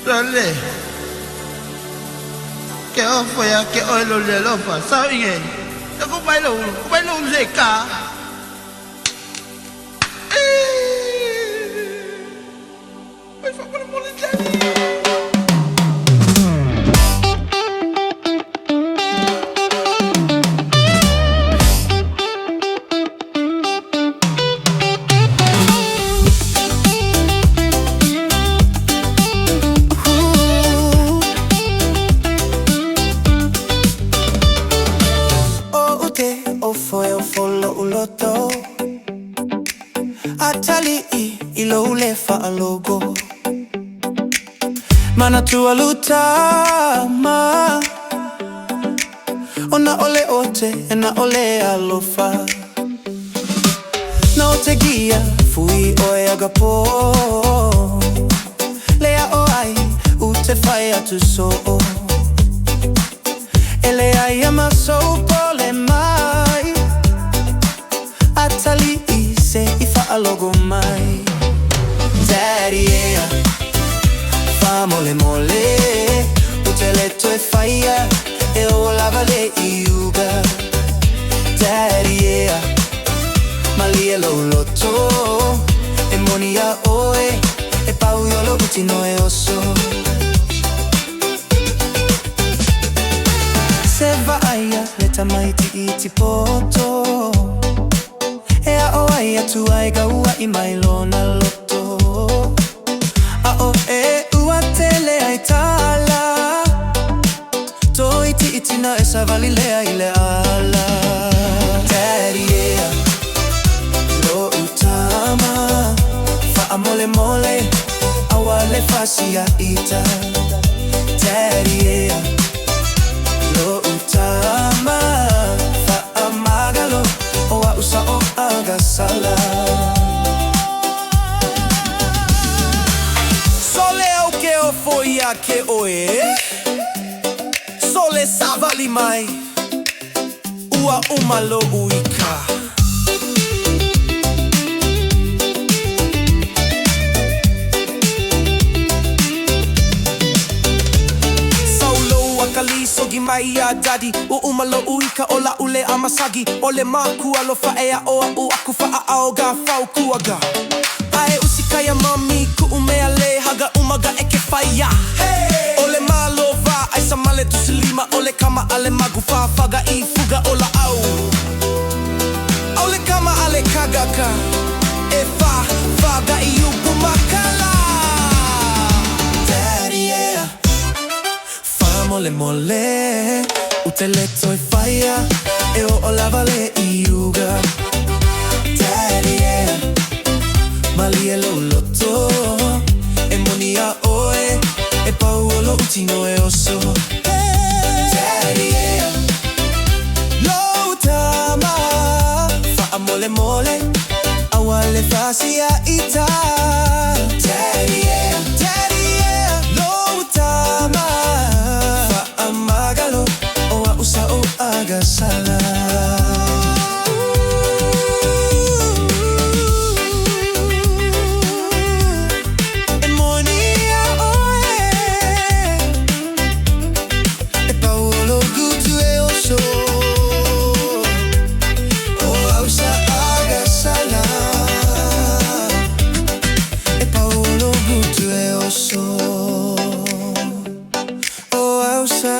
Rale. Que ofia que oilo le lofa, sao ingé. Yo bailo leca. Por favor, molestar. Atali ilo ulefa alogo Mana tu alutama Ona ole ote ena ole alofa Na ote gia fui oe agapo Lea Aoai ute faya tu so Elea yama so pole mai Atali ifa alogo mai Daddy yeah Fa mole mole Uteletto e faia E o lavale iuga Daddy yeah Malia lo lotto E monia oe E pauio lo utino e osso Se vaia Leta mai ti iti poto E Aoai atu aiga ua I mailona loto Aoe ua tele ai tala To iti itina esa valilea ile ala Daddy yeah Lo utama Fa mole mole Awale fasia ita Daddy yeah Lo utama Fa magalo Oa usa o agasala Sole o que o foi a que oe Sole savali mai Ua umalo uika Kali sogi mai ya daddy U umalo uika ola ule amasagi Ole maku alofa ea oa u aku faa aoga fau kuaga Ae usikaya mami ku umea le haga umaga eke faya Ole malova ai samale tusilima Ole kama ale magu fa faga I fuga ola au Ole kama ale kagaka E fa faga I upu makala Daddy yeah Mole mole Uteletto e faia E o lavale iuga Daddy yeah Malie lo lotto E monia oe E pauolo utino e osso Daddy yeah Lo utama Fa mole mole Awale fasia ita Daddy yeah Daddy yeah Lo utama Magalo Oa usa o agasala E monia oe E pauolo gutu e oso Oa usa agasala E pauolo gutu e oso Oa usa